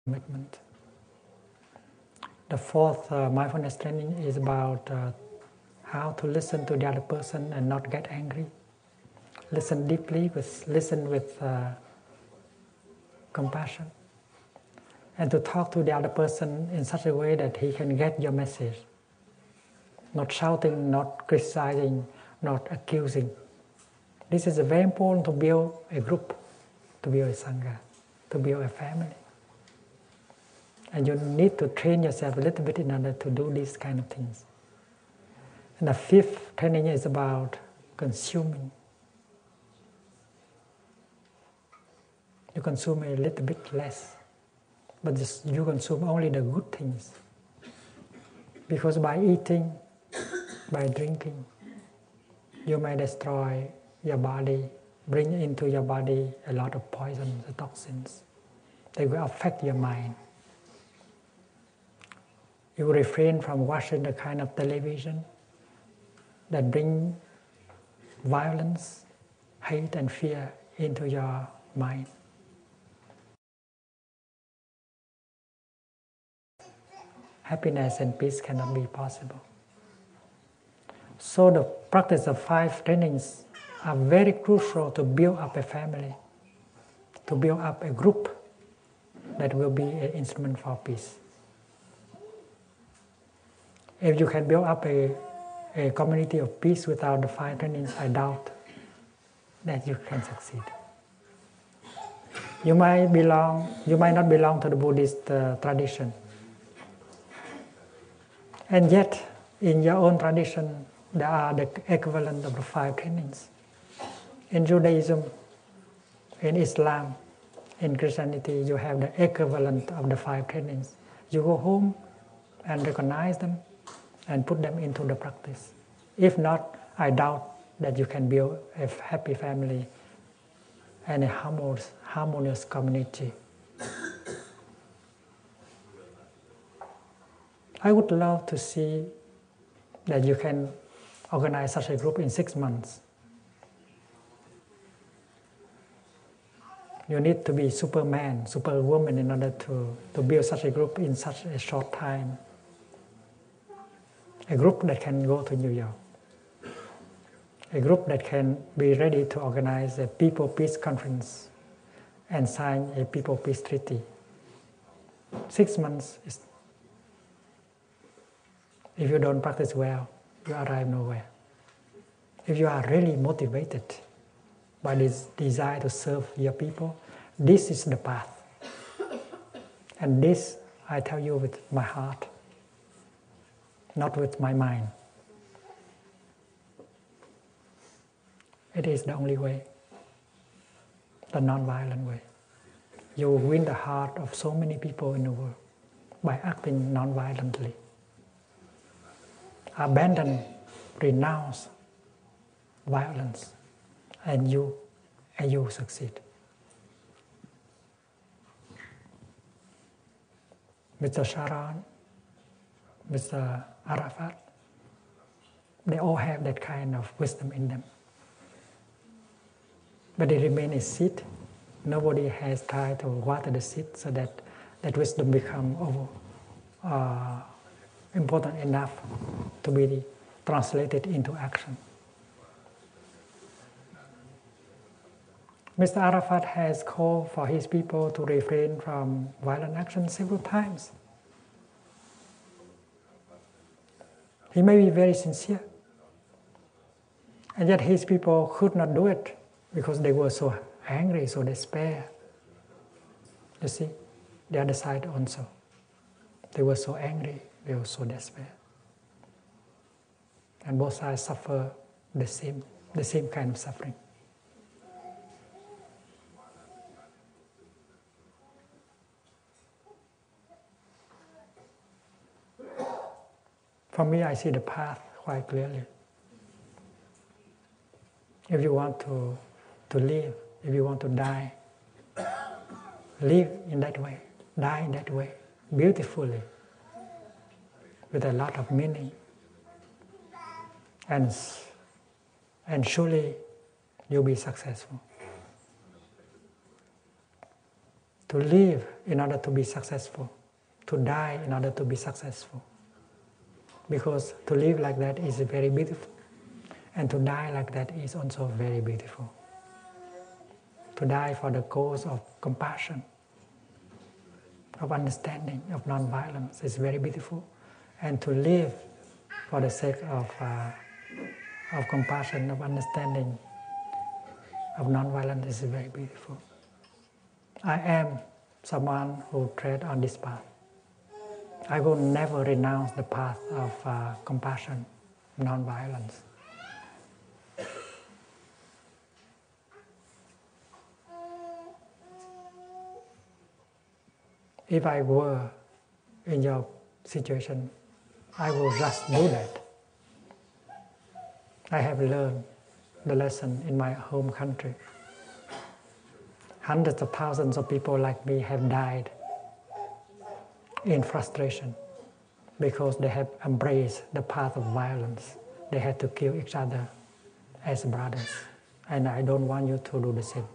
commitment. The fourth mindfulness training is about how to listen to the other person and not get angry. Listen deeply, listen with compassion. And to talk to the other person in such a way that he can get your message. Not shouting, not criticizing, not accusing. This is very important to build a group, to build a sangha, to build a family. And you need to train yourself a little bit in order to do these kind of things. And the fifth training is about consuming. You consume a little bit less, but you consume only the good things. Because by eating, by drinking, you may destroy your body, bring into your body a lot of poisons, toxins. They will affect your mind. You refrain from watching the kind of television that bring violence, hate and fear into your mind. Happiness and peace cannot be possible. So the practice of 5 trainings are very crucial to build up a family, to build up a group that will be an instrument for peace. If you can build up a community of peace without the 5 trainings, I doubt that you can succeed. You might not belong to the Buddhist tradition. And yet, in your own tradition, there are the equivalent of the 5 trainings. In Judaism, in Islam, in Christianity, you have the equivalent of the 5 trainings. You go home and recognize them and put them into the practice. If not, I doubt that you can build a happy family and a harmonious community. I would love to see that you can organize such a group in 6 months. You need to be Superman, Superwoman in order to build such a group in such a short time. A group that can go to New York. A group that can be ready to organize a People Peace Conference and sign a People Peace Treaty. 6 months is, if you don't practice well, you arrive nowhere. If you are really motivated by this desire to serve your people, this is the path. And this I tell you with my heart, not with my mind. It is the only way, the non-violent way. You will win the heart of so many people in the world by acting non-violently. Abandon, renounce violence, and you succeed. Mr. Sharon, Mr. Arafat, they all have that kind of wisdom in them. But they remain a seed. Nobody has tried to water the seed so that that wisdom become important enough to be translated into action. Mr. Arafat has called for his people to refrain from violent action several times. He may be very sincere, and yet his people could not do it because they were so angry, so despair. You see, the other side also. They were so angry, they were so despair. And both sides suffer the same kind of suffering. For me, I see the path quite clearly. If you want to live, if you want to die, live in that way, die in that way, beautifully, with a lot of meaning. And surely you'll be successful. To live in order to be successful. To die in order to be successful. Because to live like that is very beautiful. And to die like that is also very beautiful. To die for the cause of compassion, of understanding, of non-violence is very beautiful. And to live for the sake of compassion, of understanding, of non-violence is very beautiful. I am someone who tread on this path. I will never renounce the path of compassion, non-violence. If I were in your situation, I will just do that. I have learned the lesson in my home country. Hundreds of thousands of people like me have died in frustration because they have embraced the path of violence. They had to kill each other as brothers. And I don't want you to do the same.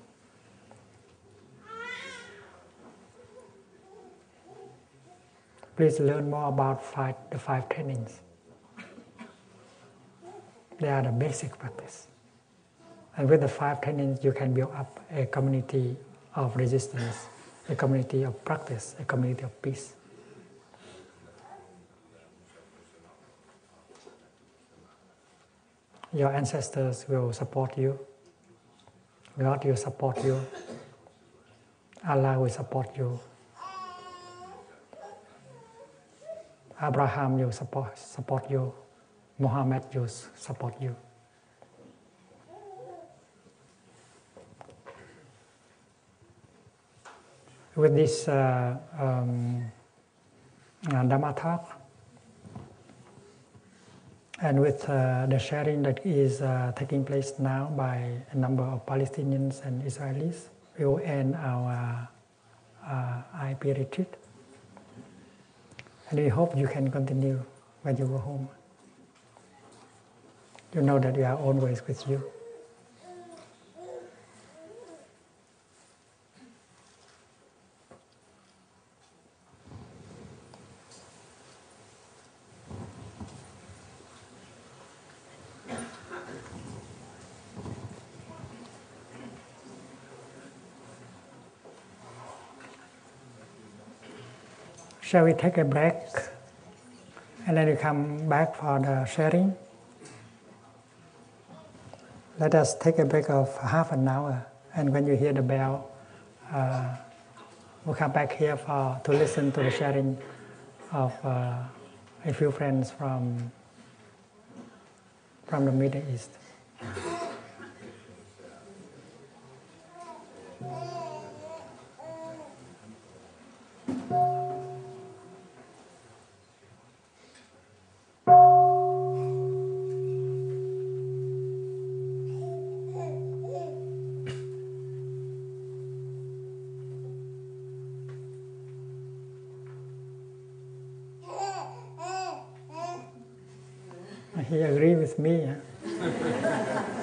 Please learn more about the 5 trainings. They are the basic practice. And with the 5 trainings, you can build up a community of resistance, a community of practice, a community of peace. Your ancestors will support you. God will support you. Allah will support you. Abraham will support you. Muhammad will support you. With this Dhamma talk, and with the sharing that is taking place now by a number of Palestinians and Israelis, we will end our IP retreat. And we hope you can continue when you go home. You know that we are always with you. Shall we take a break and then we come back for the sharing? Let us take a break of half an hour, and when you hear the bell, we'll come back here to listen to the sharing of a few friends from the Middle East. He agreed with me. Huh?